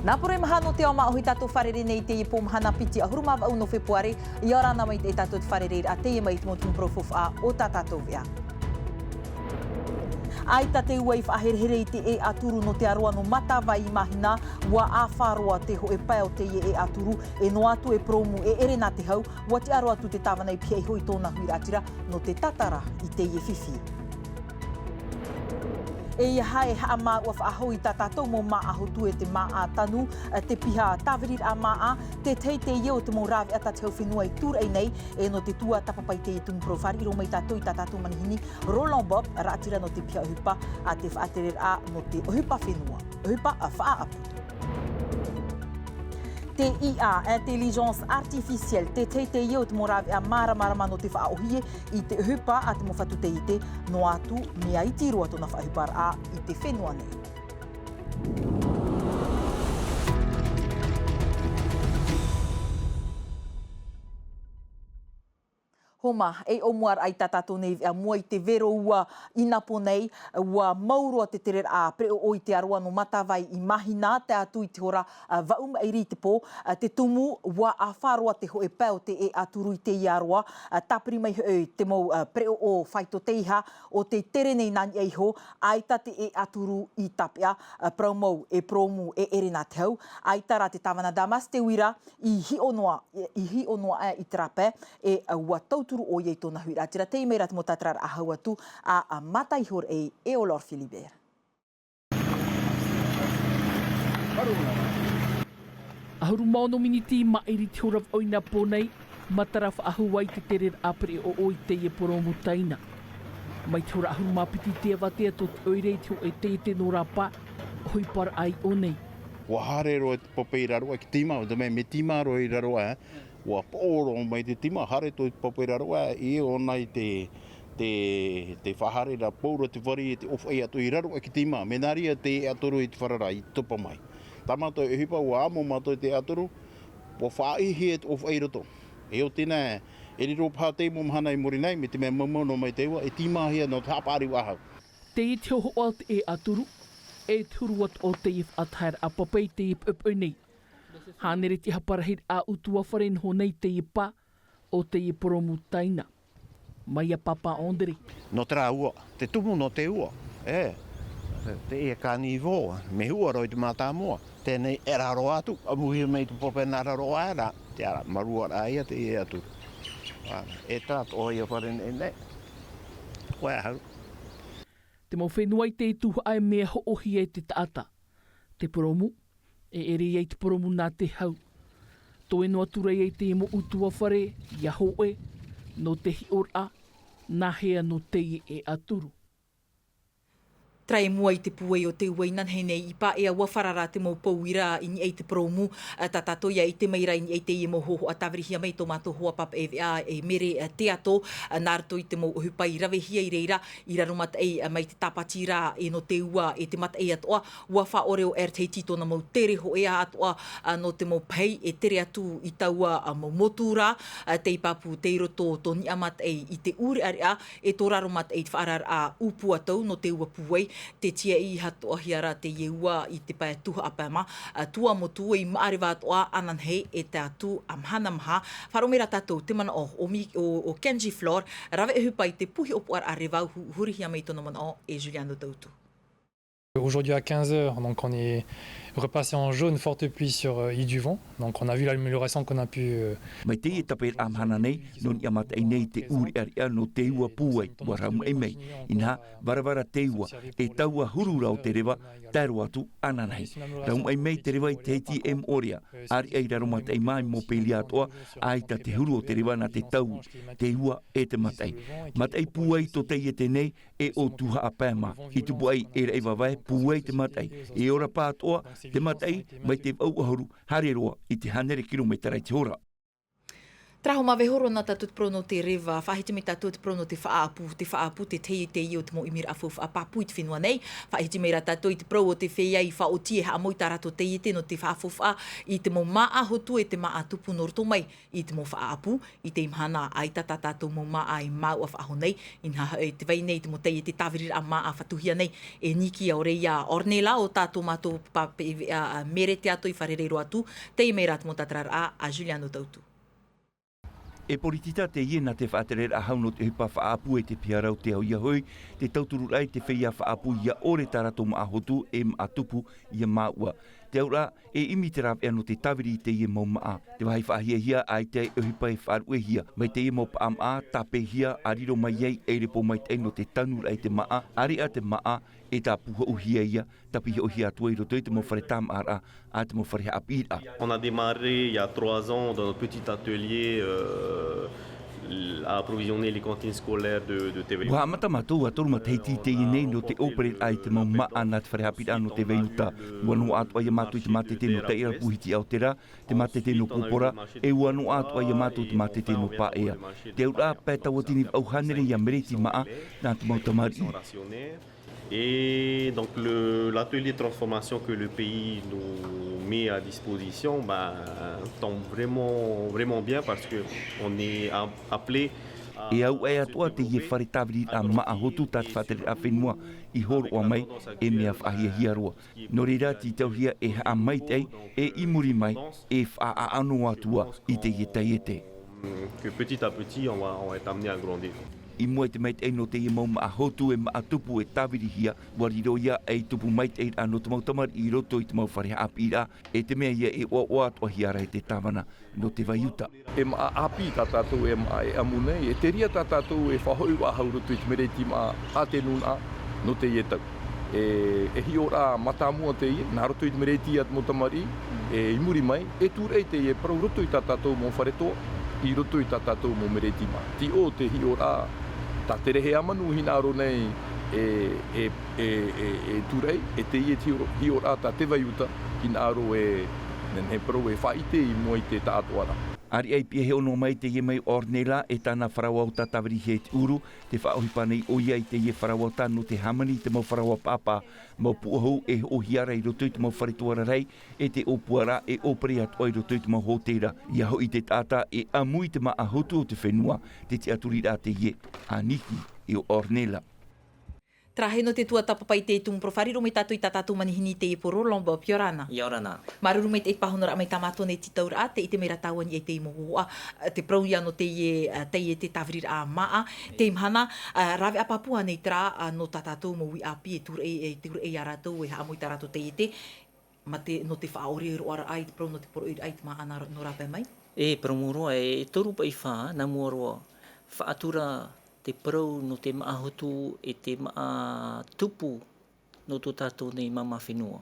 Nā pore mahano te oma ohi tātou wharere nei te i pōmahana piti a hurumawa au no fepuare, I orana mai te tātou wharere a te mai te motu mprofof a o tā tātou vea. Ai ta te ua I whaherere I te e aturu no te aroa no matawai I mahina, ua a wharoa te ho e pai o te e aturu, e no atu e promu e ere nā te hau, ua te aroa tu te tāwana I pia I hoi tōna huiratira no te tatara I te e whiwhi. E hae haa mā ua whaahoi tā tātou mō mā ahotu e te mā a tanu, te piha tāwirir a mā a, te tei te ieo te mō rāwe ata te hau whenua I tūrei nei, e no te tua tapapai te I tumu profari, I ro mai tātou I tā tātou manihini, Roland Bob, rātira no te pia ohupa, a te whaaterer a no te ohupa whenua, ohupa a whaapu. Te IA, Intelligence Artificielle, te te ieo te mō rāwe a māramarama no te whaaohie I te uhupa a te mō whatu te ite, no atu mea I tiroa tōna whaahupar a I te whenua nei. Homa, e omuar ai tā tātou nei mua I te vero ua inapo nei, ua maurua te tere a preo o I te aroa no matawai I mahina, te atu I te hora vauma I ri te pō, te tumu ua a wharoa te ho e pēo te e aturu I te I aroa, tapiri mai te mau preo o whaito te iha, o te tere nei nani ei ho, ai ta te e aturu I tapia, praumau e promu e ere nā te hau, ai tā rā te tāwana damas te wira I hi onoa I te rape, e ua tauturu o iei tōna huiratira. Te imeira te mo tātara a hau atu a mataihor e Olor Philibert. Ahuru maono miniti mairi te hora oina pōnei, matara whaahuai te tere apere o oi te e poromu taina. Mai te hora ahuru mapiti te awatea tō te oirei te o e te no rapa, hoi para ai o nei. Wa hare roe te popei raroa ki tima, o te mei me tima roe raroa, Wa pōro mai te tima, hare tō te popei raroa, I o nei te whahare ra pōro te wari e te ofu e atu I raroa ki tima, menaria te e aturu I te wharara I tupa mai. Tamato e hipa ua amo mato te aturu, wa whaihi e te ofu e roto. E o tēnā, e riro pā te mumhana I mori nei, me te mea mamono mai te ua, e tima hia no tāpari wahau. Te I te ho o te e aturu, e turu at o te i whaatair a papei te I pupui nei. Hānere te haparahit a utua wharen ho nei te I pā o te I poromu taina. Mai a papa ondere. No tra ua, te tumu no te ua. Te e kāni I voa, me hua roi te mātā mua. Tēnei e raro atu, a muhi mei te pope nā raro aera, te ara marua raia te e atu. E tātu o ia wharen e nei. Koe hau. Te mau whenua I te tuha ai mea ho ohi e te taata. Te poromu, e ere ei te poromu nā te hau. Tō e noa turei ei te emo utua whare, ia hoe, no te hi ora, nā hea no te e aturu. Trai mua I te puei o te uainan he nei, I pā ea wawharara te mau pauira I ni ei te promu, tātātou ia I te meira I ni ei te I mo hoho a tawirihia mei tō mātou hoa papa e vea e mere te ato, nārato I te mau uhupai rawe hia I reira, I raro mata ei mai te tapatira e no te ua e te mata ei atoa, ua whaore o te iti tōna mau tere ho ea atoa no te mau pei e tere atu I taua mau motura, te ipapu te iroto tō ni amata ei I te ure area, e tō raro mata ei te whaarar a upu atau no te ua puei, te tia I hatoa hiara te ieua I te pai tuha apama, tua motu I maarewa atoa anan hei e te atu amhana maha. Wharomera tātou te mana o Kenji Flor, rawe e hupai te puhi opu ar arewau hurihia mei tōna mana o e Juliano Tautu. Aujourd'hui à 15h, donc on est repassé en jaune forte pluie sur I du vent. Donc on a vu l'amélioration qu'on a pu... Mai te e tape amhana nei, non I amata I nei te uri aria no te ua puai, wa ramu e mei. Inha, varavara te ua, e taua hurura o te rewa, taro atu ananai. Ramu e mei te rewa I te ATM oria, ari ei raro mata I mai mo peli atoa, aita te huru o te rewa na te tau, te ua e te matai. Matai puai to te te nei, e o tuha a pēma. I tupu ai e reiwa vai, puai te matai. E ora pātoa, te matai, mai te auahoru, hare roa, I te hanere kilometera I te hora. Traho mawehoro na tātou te prono te rewa, whahitimi tātou te prono te whaapu, te te i o te mo imira afu apapu i te whenua nei, whahitimi ra tātou i te pro o te whea i wha o tie ha amoi tā rato te i te no te whaafu i te mo maa hotu e te maa tupu no roto mai i te mo whaapu, i te imhana ai tata tātou mo maa i mau a whaaho nei, inha e te wei nei te mo te i te tāwirira a maa a whatuhia nei, e niki au rei a ornela o tātou mātou mere te ato i wharerero atu, te i mei rā te mo tatarara a Juliano Tautu. E politita te iena te whaaterera hauno te hipa whaapu e te piarau te au ia hoi, te tauturu rai te whia whaapu ia ore tarato maa hotu e maa tupu ia maua. Te aura e imi te rawe ano te tawiri te ie mau maa. Te wahi whaahia hia ai te hipa e whaarue hia. Mai te ie mau paam a tape hia ariro mai ei e repo mai te no te tanu rai te maa, ari a te maa e tā puha uhia ia, tapi hi ohia atua i roto i te mau whare tam ara a te mau whare apira. On a démarré il y a 3 ans dans notre petit atelier à approvisionner les cantines scolaires de TV. Wa amata matou atoru mateiti te nei no te operate ai te mau maa na te whare apira no te veiuta. Wanu atua ia matu i te matete no te ea puhiti au tera, te matete no pupora, e wanu atua ia matu te matete no paea. Te ura pēta watini au hanere ia mereti maa na te mau tamari. Et donc l'atelier de transformation que le pays nous met à disposition tombe vraiment bien parce qu'on est appelé e au e atua te ie whare tawiri a maa hotu tat whatere a whenua i horo o mai e mea whahia hiaroa. No reira ti tauhia e ha mai tei e imuri mai e wha anu atua i te ie teiete. Que petit à petit on va être amené à grandir. I mua te mait no te mau maa hotu e maa tupu e tawiri hia, wariro ia e tupu mait ano te mautamar i roto i te mau whare apira, e te mea ia e oa atua hiara e te tawana no te vaiuta. E maa api tā tātou e maa e amu nei, e te ria tā tātou e whahoi wa hau roto i te mereti maa a te nuna no te ietau. E hi ora matamua te ie, nā roto i te mereti at motamari, e imuri mai, e tūrei te ie parau roto i tā tātou mō wharetoa, i roto i tā tātou mō mereti maa. Ti o te hi ora tā tere he amanu hinaro nei tūrei, e te ie hi ora tā te vaiuta hinaro e he parau e whaite i mua i te tātoara. Ari ai pia he ono mai te ie mai ornela e tāna wharawau tā tawiri he te uru, te whaohipa nei o ia i te ie wharawau tāno te hamani, te mau wharawau pāpā, mau puahau e ohiara i roto i te mau wharituara rei, e te opuara e opere atua i roto i te mau hōtera. Ia ho i te tāta e amui te maa hotu o te whenua, te aturi rā te ie, a niki i o ornela. Trahe no te tua tapapai te tumu profari me tātou i tātou manihini te i poro lomba pio rana. Ia rana. Maruru me te i pahonora mai tamato nei titau rā, te i te mera tāwani e te i mohoa, te prau ia no te i te tāwirira a maa, te imhana, rāwe a papua nei tra no tātou mo ui api e tūre e a rātou e haamoi tā rātou te i te, ma te no te whaore roara ai, te prau no te poro i ai te maa ana no rāpai mai. E promoroa e toru pa i wha, na muaroa, whaatura te parau no te maa hotu e te maa tupu no tō tātou nei mama whenua.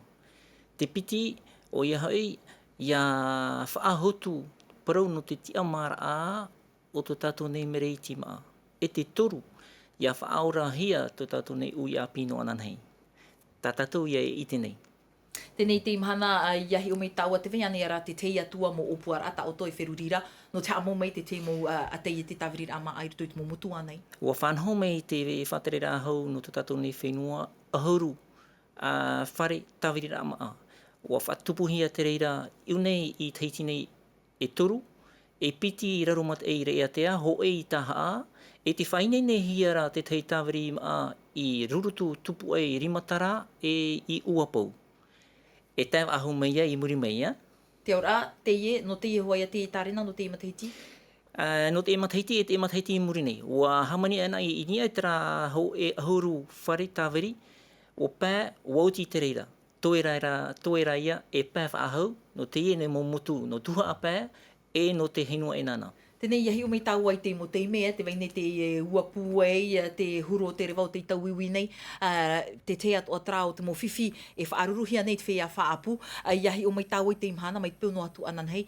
Te piti o ia hoi, ia whaahotu parau no te tia mara a o tō tātou nei mereiti maa. E te toru, ia whaaora hia tō tātou nei ui a pino ananhei. Tā tātou ia e ite nei. Tēnei te imhana iahi o mei tāua te whea nei ara te tei atua mo opuara ata o toi wherurira, no te amo mei te te mo a tei te tawirira ama ai rutu i te mo mutu anei. Ua whanho mei te whaterera ahau no te tātou nei whenua ahuru a whare tawirira ama a. Ua whatupuhia te reira iu nei i teiti nei e toru, e piti i raromat e rea tea, ho e i taha a, e te whaine nei hiara te tei tawiri a i rurutu tupu e rimatara e i uapau. E tau ahu meia i muri meia. Te ora, te ie, no te ie hoia te tarina, no te ie matahiti? No te e matahiti e te e matahiti i muri nei. Ua hamani ana i inia e tera hau e ahuru whare tāwiri, o pā wauti te reira. Toera ia e pā whaahau, no te ie ne mo mutu, no tuha a pā, e no te henua e nana. Tēnei iahi o mei tāu ai te mo te mea, te waine te uapu ei, te huro o te rewa o te tauiwi nei, te te atu atra o te mo whiwhi e whaaruruhia nei te whea whaapu, iahi o mei tāu ai te imhana, mai te pēuno atu ananhei,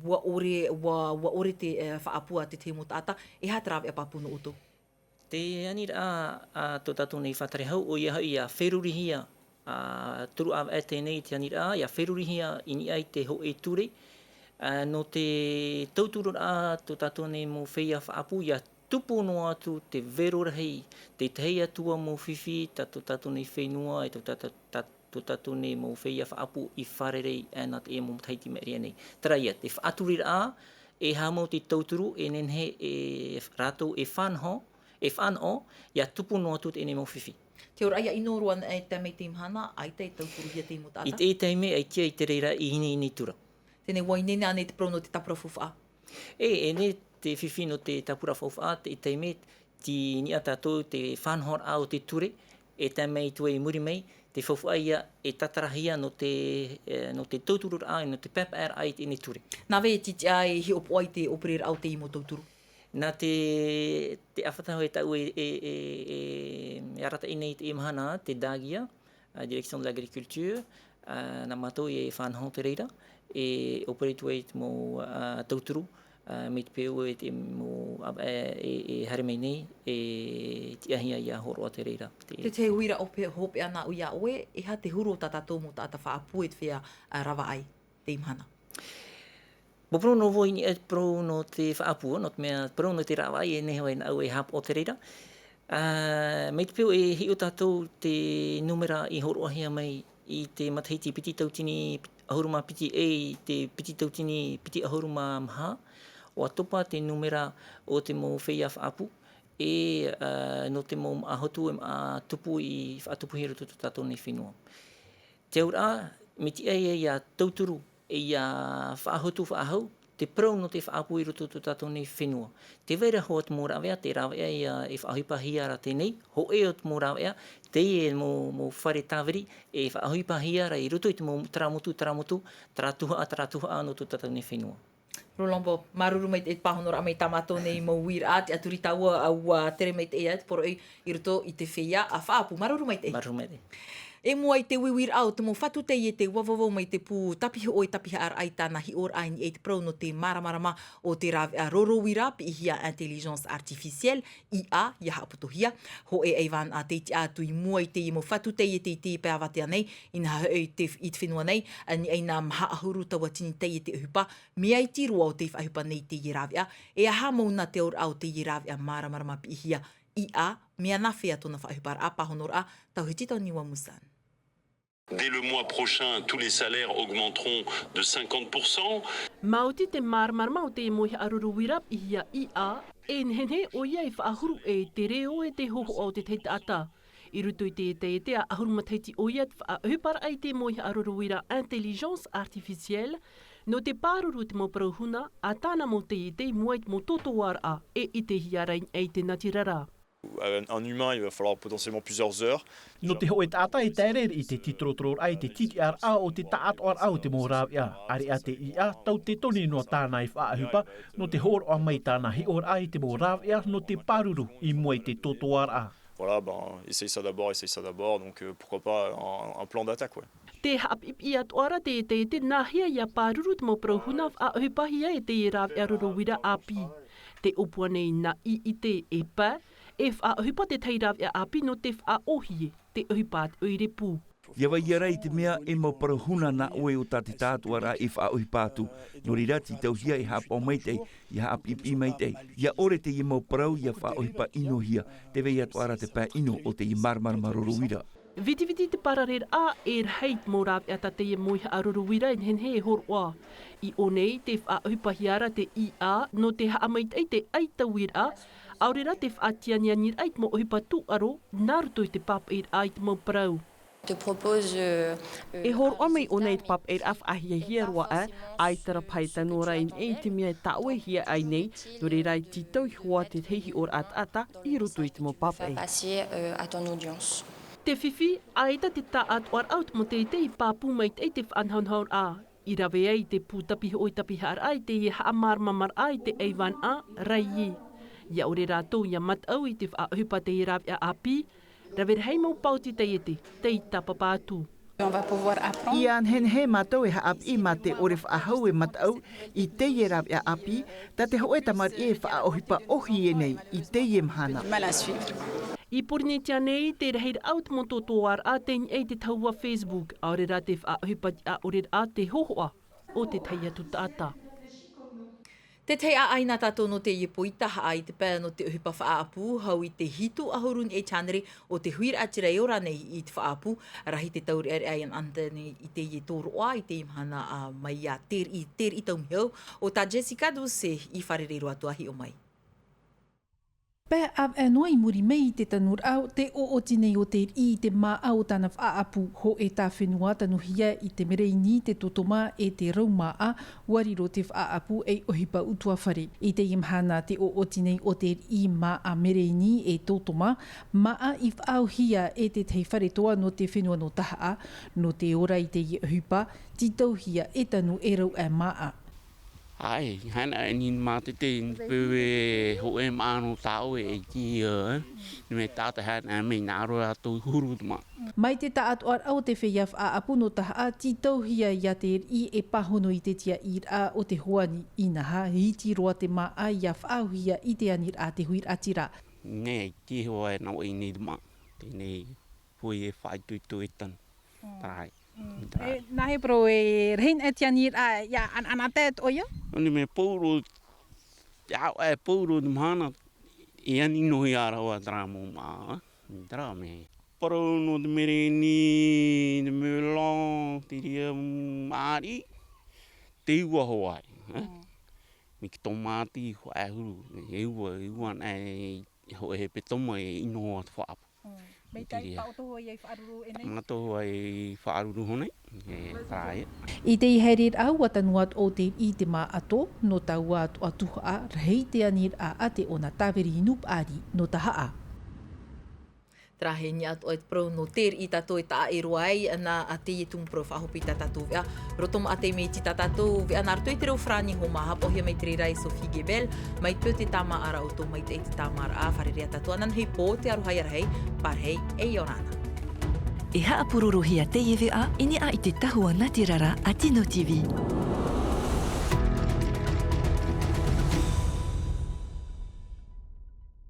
wa ore te whaapua te te mo tāta, e hātarawe a papu no oto. Te anira a tō tātou nei whatare hau, o ia hau i a wherurihia, turu a e te nei te anira a, i a wherurihia ini ai te ho e ture, no te tauturu a tō tātou nei mō whea whaapu, ia tupu no atu te vero rahi, te tei atua mō whiwhi, tō tātou nei whenua, e tō tātou nei mō whea whaapu i wharerei ana te e mō taiti meria nei. Tara ia, te whaaturira a, e hamo te tauturu, e nenhe e rātou e whanho, ia tupu no atu te e nei mō whiwhi. Te ora ia inoruan e te mei te mhana, ai te tauturu hia te imu tāta? I te teime, ai kia i te reira i hini tura. Tēnei wainene ane te prono te tapura fuwha? E ne te whiwhi no te tapura fuwha, te teime, ti ni a tātou te whanhor a o te ture, e te mei tue i muri mei, te whawhua ia e tatarahia no te tauturu a, no te fepuare ai te ini ture. Nā wei titi ai hi opo ai te operera au te imo tauturu? Nā te awhataho e tau e arata inei te imahana, te Dagia, Direction de l'Agriculture, nā mātou e whanhong te reira, e operetu e mō tauturu, me te peo e te mō e haremei nei, e te ahia ia horoa te reira. Te huira hope ana o ia oe, e ha te huro tātou mō tāta whaapu e te whea rawa ai, te imahana? Mo pro no voi ni e pro no te whaapu, no te mea pro no te rawa ai, e neho e nau e hap o te reira. Me te peo e hi o tātou te numera i horoahia mai i te matahiti piti tautini ahuruma piti e, te piti tautini piti ahuruma maha, o atopa te numera o te mō whea whaapu, e no te mō ahotu e tupu i whaatupu hira tutu tātou nei whenua. Te aura, me ti e ia tauturu, e ia whaahotu whaahau, te prau no te whaapu i roto tu tātou nei whenua. Te veira ho at mō rawea, te rawea ia e whaahuipahi ara tēnei, ho e at mō rawea, te e mō whare tāweri, e whaahuipahi ara i roto i te mō taramutu, taratuha no tu tātou nei whenua. Rolombo, maruru mai te pahonora mai tamato nei mo wir a te aturi taua au tere mai te ea, te poro i roto i te whea a whaapu. Maruru mai te. Maruru mai te. E mua i te wiwir au, te mo whatu te i te wawawau mai te pū tapihi o i tapiha ar ai tāna hi or ai ni e te prau no te maramarama o te roro wira pi ihia intelligence artificielle, IA, ia haputohia. Ho e eivan a te atu i mua i te i mo whatu te i te pe awatea nei, ina i te whenua nei, ni eina maha ahuru tawa tini te i te uhupa, mea i tirua o te whahupa nei te i rawea, e aha mauna te or au te i rawea maramarama pi ihia IA, mea na whea tona whahupara a pahonora a tauhetita niwa musan. Dès le mois prochain, tous les salaires augmenteront de 50%. Mauti te marmarma o te mohi aruru wirap i hia IA, e nhenhe o ia i whaahuru e te reo e te hoho o te teita ata. I ruto i te a ahuru mataiti o ia whaahupara ai te mohi aruru wira intelligence artificielle, no te pāruru te mo parauhuna, a tāna mo te muait mo totoar a e i te hiarain e te natirara. Un humain, il va falloir potentiellement plusieurs heures. No te hoe tata i tērere i te titrotror ai te titi ar a o te taat o ar au te mōrau ia. Ari a te ia, tau te toni no tāna i whaahupa, no te hor o mai tāna hi or ai te mōrau ia, no te paruru i mua i te totoar a. Voilà, essaye ça d'abord, donc pourquoi pas un plan d'attaque, ouais. Te hapip i atoara te nahia ia paruru te mo prohuna a hupahia e te rav e roro wira api. Te opuane na i te e pā, e whaahupa te teirav e api no te whaohie, te uhipat oire pū. Ia wai ia rei te mea e mau parahuna na oe o tāti tātua ra e whaohipātu. Nori rati tau hia e hap o maitei, ia hap i maitei. Ia ore te i mau parau ia whaohipa ino hia, te wei atuara te pā ino o te i marmarmarorowira. Viti te pararer a e rheit mō rāp e tate e moiha arorowira en hen he horoa. I o nei te whaohipahiara te IA no te haamaitei te aitawira, aurera te whaatiania nir ait mo ohipa tu aro, naruto i te pap e ait mo parau. E hor omei o nei pap e af ahia hierua ai tara paita no rain e te mea taue hia ai nei, no re rai titau hua te heihi or ata i ruto i te mo pap e. Te whiwhi, aita te taat oar out mo te i pāpū mai te whanhaunhaun a. I rawe ai te pūtapihi o i tapihi ar ai te i haamarmamar ai te eivan a rai i. Ia ore rātou ia matau i te whahupa te i rawe a api, rawe hei mau pauti te i tapa pātū. Ia hen he matau e haap i mate ore whaahau e matau i te i rawe a api, ta te hoe tamar e whaaohipa ohi e nei i te i mhana. I porinetia nei, te reheir out mo totoar a te ei te taua Facebook, aore rā te whaohipa a ore a te hohoa o te teia tu tata. Te tei a aina tātou no te iepoi taha ai te pēr no te uhipa whaapu, hau i te hitu ahurun e chanere o te huira atira e ora nei i te whaapu, rahi te tauri are ai an anda nei i te ie tōru oa, i te imhana mai a ter i taumihau, o ta Jessica Duse i wharerero atu ahi o mai. Pea av e noa i muri mei te tanur au te o tinei o te i te mā au tana whaapu ho e tā whenua tanuhia i te mereini te totoma e te raumaa wariro te whaapu e ohipa utua whare. I te imhana te o tinei o te i mā a mereini e totoma, maa i whaauhia e te tei whare toa no te whenua no taha no te ora i te i ohipa, titauhia e tanu e rau e maa. Ai, hana e nin mā te pewe ho e maano tāo e ki ni me tāta hana me nāro a tō huru tuma. Mai te taat oar au te whea whaapu no taha ti tauhia i a te i e pahono i te tia i a o te hoani i naha hiti roa te maa i a whaauhia i te anir a te huir atira. Nei, ki hoa e nau i nei tuma. Tēnei hui e whaitutu e tanu. Tarai. Nahe pro e rehin e tianir a ia anatet oia? Ni me pouro, au e pouro ni mana, e ani nohi ara o a dramo maa, dra me. Paro no te mere ni, te melon, te ria maari, te ua hoai. Mi ki tomati ho e huru, e ua nei, ho e pe toma e ino atu whaapu. Mei tai pautoho i whaaruru e nei? Matoho i whaaruru honei, e tāia. I te iherir au atanuat o te i te mā ato, no taua atu atuha rei te anir a ate o na tāweri inup ari no taha a. Trahe ni atu ai pro no ter i tato e taa e roai na a te i tung pro whahopi tatatou vea. Rotom a te mei ti tatatou vea nartoi te reo frani ho maha pohia mai tre rai Sophie Gebel, mai tō te tama ara o tō mai te tama ara a wharerea tato anan hei pō te arohai arahei, parhei e Iorana. E haapururu hia te iwi a, ini a i te tahua Natirara a Tino TV.